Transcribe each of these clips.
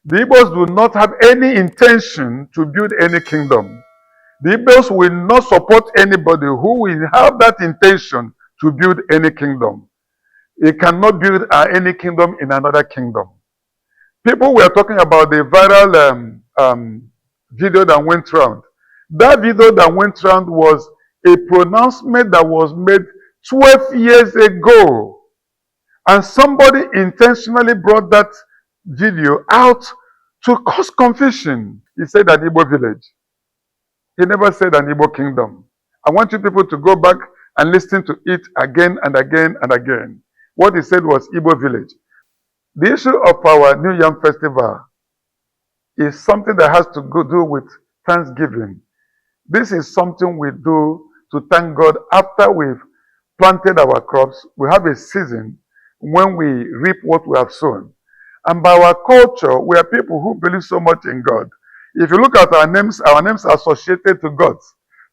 The Igbos do not have any intention to build any kingdom. The Igbos will not support anybody who will have that intention to build any kingdom. He cannot build any kingdom in another kingdom. People were talking about the viral video that went round. That video that went round was a pronouncement that was made 12 years ago. And somebody intentionally brought that video out to cause confusion. He said an Igbo village. He never said an Igbo kingdom. I want you people to go back and listen to it again and again and again. What he said was Igbo village. The issue of our New Yam Festival is something that has to do with Thanksgiving. This is something we do to thank God after we've planted our crops. We have a season when we reap what we have sown. And by our culture, we are people who believe so much in God. If you look at our names are associated to God.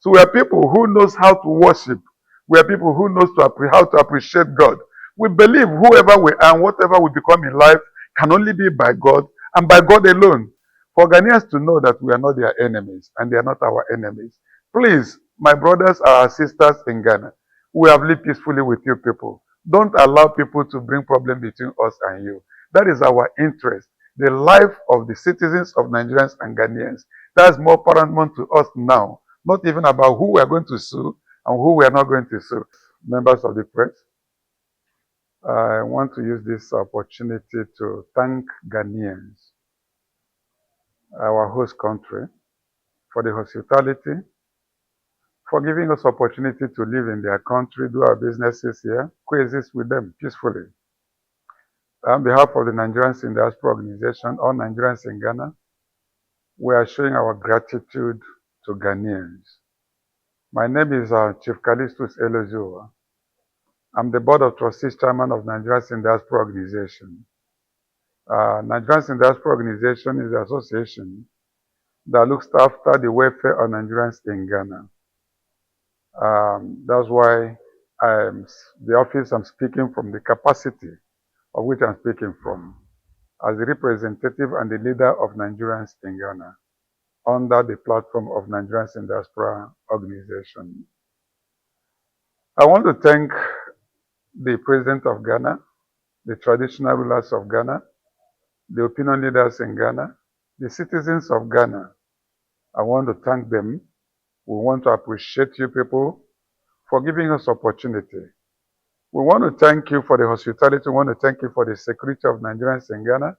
So we are people who knows how to worship. We are people who knows how to appreciate God. We believe whoever we are and whatever we become in life can only be by God and by God alone. For Ghanaians to know that we are not their enemies and they are not our enemies. Please, my brothers and our sisters in Ghana, we have lived peacefully with you people. Don't allow people to bring problems between us and you. That is our interest. The life of the citizens of Nigerians and Ghanaians. That's more paramount to us now. Not even about who we are going to sue and who we are not going to sue. Members of the press, I want to use this opportunity to thank Ghanaians, our host country, for the hospitality, for giving us opportunity to live in their country, do our businesses here, coexist with them peacefully. On behalf of the Nigerians in Diaspora Organization, all Nigerians in Ghana, we are showing our gratitude to Ghanaians. My name is Chief Calistus Eluzieuwa. I'm the Board of Trustees Chairman of Nigerians in Diaspora Organization. Nigerians in Diaspora Organization is the association that looks after the welfare of Nigerians in Ghana. That's why the office I'm speaking from, the capacity of which I'm speaking from, as the representative and the leader of Nigerians in Ghana, under the platform of Nigerians in Diaspora Organization. I want to thank the President of Ghana, the traditional rulers of Ghana, the opinion leaders in Ghana, the citizens of Ghana. I want to thank them. We want to appreciate you people for giving us opportunity. We want to thank you for the hospitality. We want to thank you for the security of Nigerians in Ghana.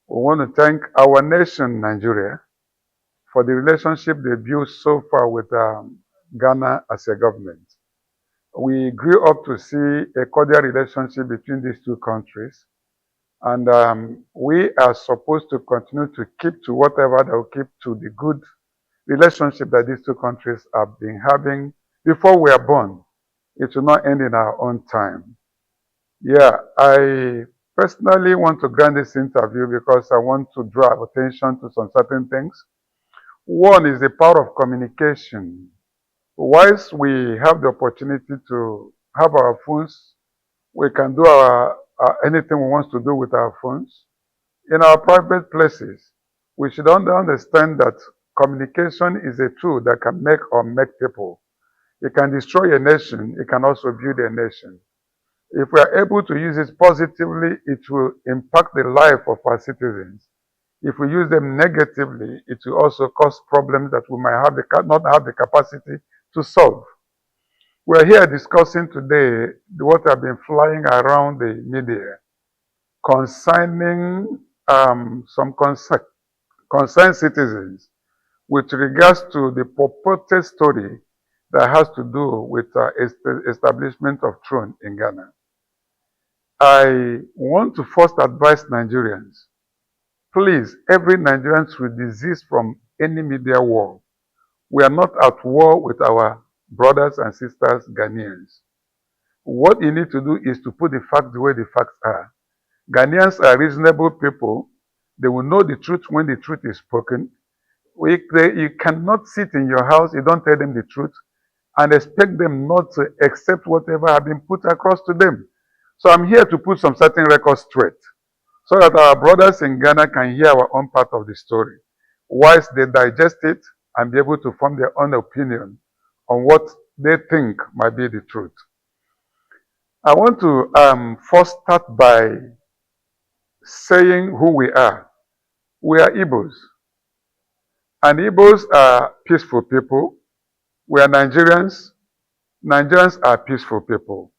We want to thank our nation, Nigeria, for the relationship they built so far with Ghana as a government. We grew up to see a cordial relationship between these two countries. And we are supposed to continue to keep to whatever that will keep to the good relationship that these two countries have been having before we are born. It will not end in our own time. Yeah, I personally want to grant this interview because I want to draw attention to some certain things. One is the power of communication. Whilst we have the opportunity to have our phones, we can do anything we want to do with our phones. In our private places, we should understand that communication is a tool that can make or make people. It can destroy a nation. It can also build a nation. If we are able to use it positively, it will impact the life of our citizens. If we use them negatively, it will also cause problems that we might not have the capacity to solve. We are here discussing today what have been flying around the media concerning some concerned citizens with regards to the purported story that has to do with establishment of throne in Ghana. I want to first advise Nigerians, please, every Nigerian should desist from any media war. We are not at war with our brothers and sisters Ghanaians. What you need to do is to put the facts the way the facts are. Ghanaians are reasonable people. They will know the truth when the truth is spoken. You cannot sit in your house, you don't tell them the truth, and expect them not to accept whatever has been put across to them. So I'm here to put some certain records straight. so that our brothers in Ghana can hear our own part of the story, whilst they digest it and be able to form their own opinion on what they think might be the truth. I want to first start by saying who we are. We are Igbos, and Igbos are peaceful people. We are Nigerians. Nigerians are peaceful people.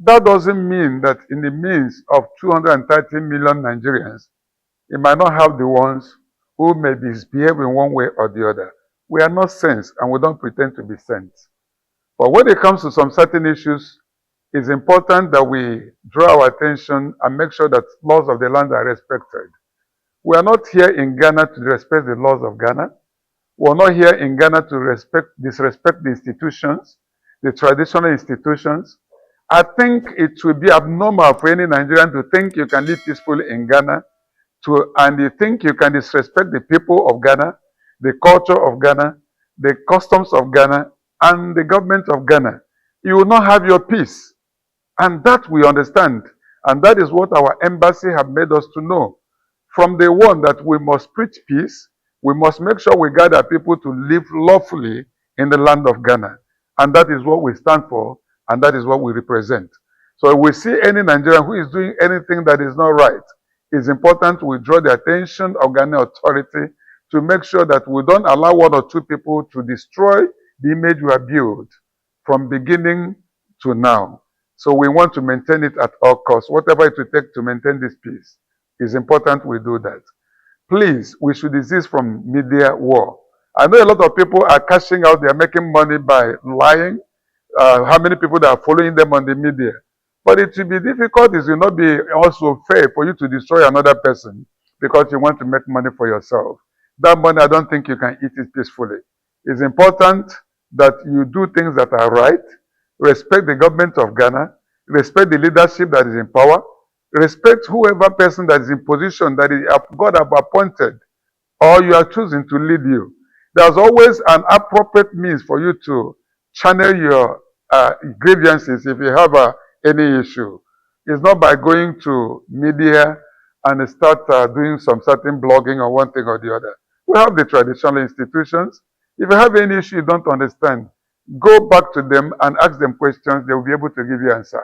That doesn't mean that in the midst of 230 million Nigerians, you might not have the ones who may misbehave in one way or the other. We are not saints, and we don't pretend to be saints. But when it comes to some certain issues, it's important that we draw our attention and make sure that laws of the land are respected. We are not here in Ghana to disrespect the laws of Ghana. We are not here in Ghana to disrespect the institutions, the traditional institutions. I think it will be abnormal for any Nigerian to think you can live peacefully in Ghana and you think you can disrespect the people of Ghana, the culture of Ghana, the customs of Ghana, and the government of Ghana. You will not have your peace. And that we understand. And that is what our embassy have made us to know. From day one, that we must preach peace. We must make sure we gather people to live lawfully in the land of Ghana. And that is what we stand for, and that is what we represent. So if we see any Nigerian who is doing anything that is not right, it's important we draw the attention of Ghanaian authority to make sure that we don't allow one or two people to destroy the image we have built from beginning to now. So we want to maintain it at all costs. Whatever it will take to maintain this peace, it's important we do that. Please, we should desist from media war. I know a lot of people are cashing out, they are making money by lying. How many people that are following them on the media? But it will be difficult, it will not be also fair for you to destroy another person because you want to make money for yourself. That money, I don't think you can eat it peacefully. It's important that you do things that are right, respect the government of Ghana, respect the leadership that is in power, respect whoever person that is in position that God have appointed or you are choosing to lead you. There's always an appropriate means for you to channel your grievances if you have any issue. It's not by going to media and start doing some certain blogging or one thing or the other. We have the traditional institutions. If you have any issue you don't understand, go back to them and ask them questions. They will be able to give you an answer.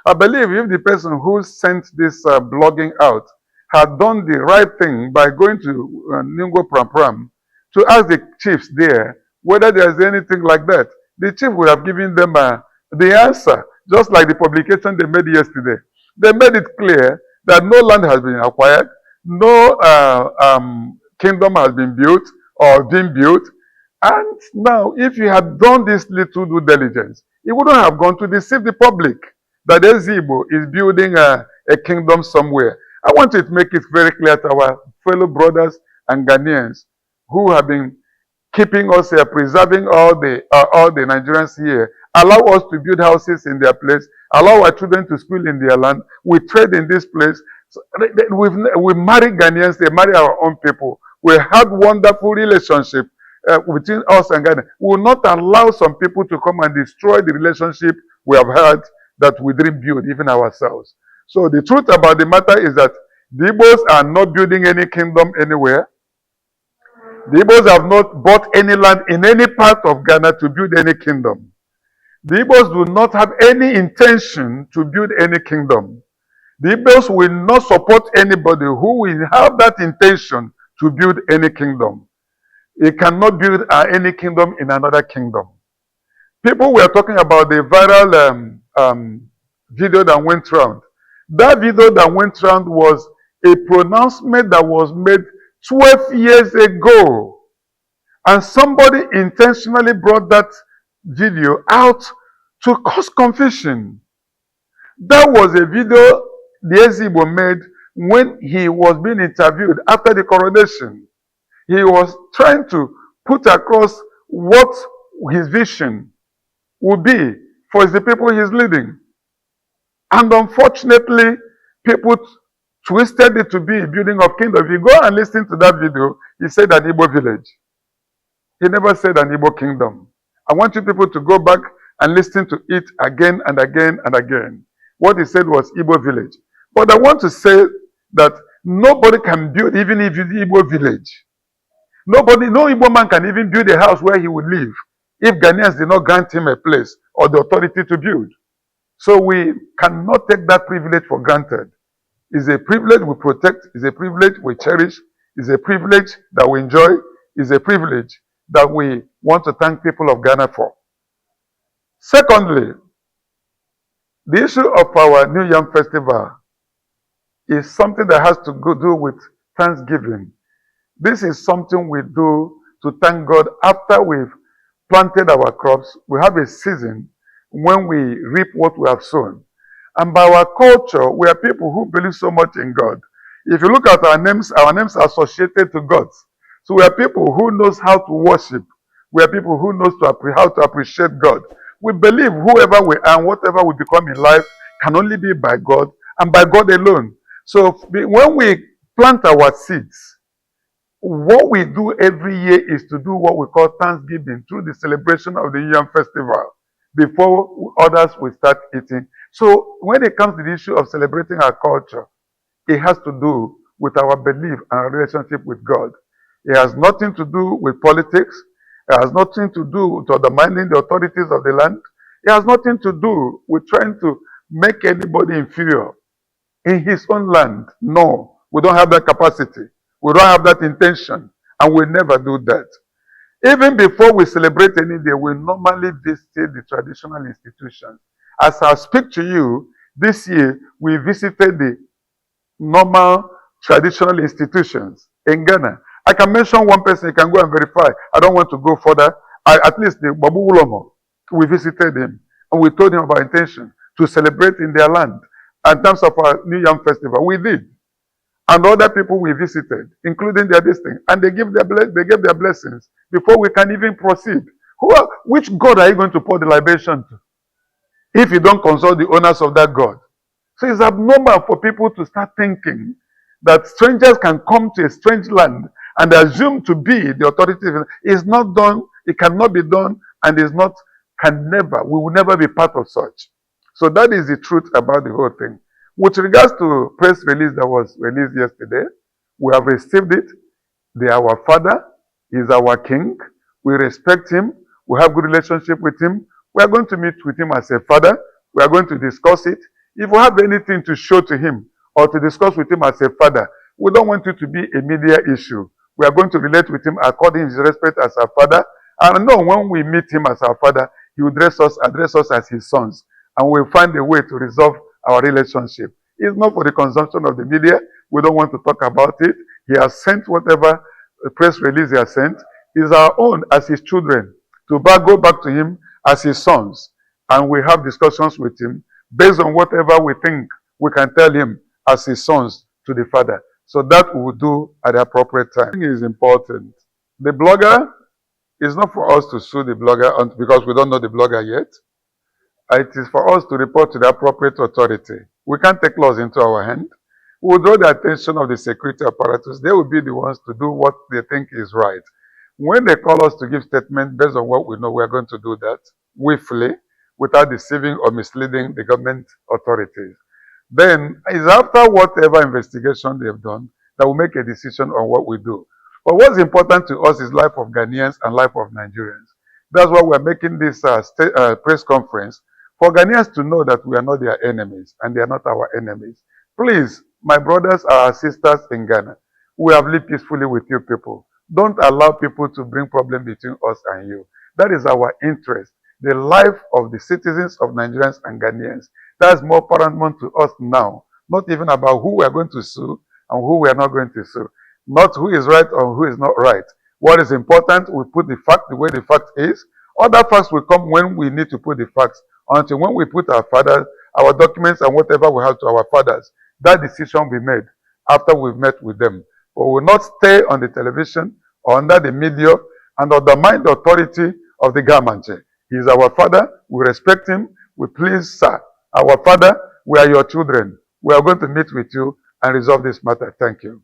I believe if the person who sent this blogging out had done the right thing by going to Ningo Pram Pram to ask the chiefs there whether there's anything like that, the chief would have given them the answer, just like the publication they made yesterday. They made it clear that no land has been acquired, no kingdom has been built or been built. And now, if you had done this little due diligence, it wouldn't have gone to deceive the public that Eluzieuwa is building a kingdom somewhere. I want to make it very clear to our fellow brothers and Ghanaians who have been keeping us here, preserving all the Nigerians here. Allow us to build houses in their place. Allow our children to school in their land. We trade in this place. So we marry Ghanaians. They marry our own people. We had wonderful relationship between us and Ghana. We will not allow some people to come and destroy the relationship we have had that we didn't build even ourselves. So the truth about the matter is that the Igbos are not building any kingdom anywhere. The Igbos have not bought any land in any part of Ghana to build any kingdom. The Igbos do not have any intention to build any kingdom. The Igbos will not support anybody who will have that intention to build any kingdom. It cannot build any kingdom in another kingdom. People were talking about the viral video that went round. That video that went round was a pronouncement that was made 12 years ago. And somebody intentionally brought that video out to cause confusion. That was a video the Igbo made when he was being interviewed after the coronation. He was trying to put across what his vision would be for the people he's leading. And unfortunately, people twisted it to be a building of kingdom. If you go and listen to that video, he said an Igbo village. He never said an Igbo kingdom. I want you people to go back and listen to it again and again and again. What he said was Igbo village. But I want to say that Nobody can build, even if it's Igbo village. Nobody, no Igbo man can even build a house where he would live if Ghanaians did not grant him a place or the authority to build. So we cannot take that privilege for granted. It's a privilege we protect, it's a privilege we cherish, it's a privilege that we enjoy, it's a privilege that we want to thank people of Ghana for. Secondly, the issue of our New Yam Festival is something that has to do with Thanksgiving. This is something we do to thank God after we've planted our crops. We have a season when we reap what we have sown. And by our culture, we are people who believe so much in God. If you look at our names are associated to God. So we are people who knows how to worship. We are people who knows how to appreciate God. We believe whoever we are and whatever we become in life can only be by God and by God alone. So when we plant our seeds, what we do every year is to do what we call Thanksgiving through the celebration of the Yam Festival before others will start eating. So when it comes to the issue of celebrating our culture, it has to do with our belief and relationship with God. It has nothing to do with politics. It has nothing to do with undermining the authorities of the land. It has nothing to do with trying to make anybody inferior in his own land. No, we don't have that capacity. We don't have that intention, and we never do that. Even before we celebrate any day, we normally visit the traditional institutions. As I speak to you, this year we visited the normal traditional institutions in Ghana. I can mention one person, you can go and verify. I don't want to go further. At least the Babu Ulomo, we visited him and we told him about intention to celebrate in their land. In terms of our New Yam Festival, we did. And other people we visited, including their district, and they gave their blessings before we can even proceed. Which God are you going to pour the libation to if you don't consult the owners of that God? So it's abnormal for people to start thinking that strangers can come to a strange land and assume to be the authority. It's not done, it cannot be done, and we will never be part of such. So that is the truth about the whole thing. With regards to press release that was released yesterday, we have received it. They are our father, he is our king. We respect him. We have good relationship with him. We are going to meet with him as a father. We are going to discuss it. If we have anything to show to him or to discuss with him as a father, we don't want it to be a media issue. We are going to relate with him according to his respect as our father. And know when we meet him as our father, he will address us as his sons. And we'll find a way to resolve our relationship. It's not for the consumption of the media. We don't want to talk about it. He has sent whatever press release he has sent. It's our own as his children to go back to him as his sons. And we have discussions with him based on whatever we think we can tell him as his sons to the father. So that we will do at the appropriate time. I think it is important. The blogger, is not for us to sue the blogger because we don't know the blogger yet. It is for us to report to the appropriate authority. We can't take laws into our hand. We will draw the attention of the security apparatus. They will be the ones to do what they think is right. When they call us to give statement based on what we know, we are going to do that willfully, without deceiving or misleading the government authorities. Then it's after whatever investigation they have done that we make a decision on what we do. But what's important to us is life of Ghanaians and life of Nigerians. That's why we're making this press conference, for Ghanaians to know that we are not their enemies and they are not our enemies. Please, my brothers, our sisters in Ghana, we have lived peacefully with you people. Don't allow people to bring problems between us and you. That is our interest. The life of the citizens of Nigerians and Ghanaians. That's more paramount to us now. Not even about who we are going to sue and who we are not going to sue. Not who is right or who is not right. What is important, we put the fact the way the fact is. Other facts will come when we need to put the facts. Until when we put our fathers, our documents and whatever we have to our fathers, that decision will be made after we've met with them. But we will not stay on the television or under the media and undermine the authority of the government. He is our father. We respect him. We please, sir, our father, we are your children. We are going to meet with you and resolve this matter. Thank you.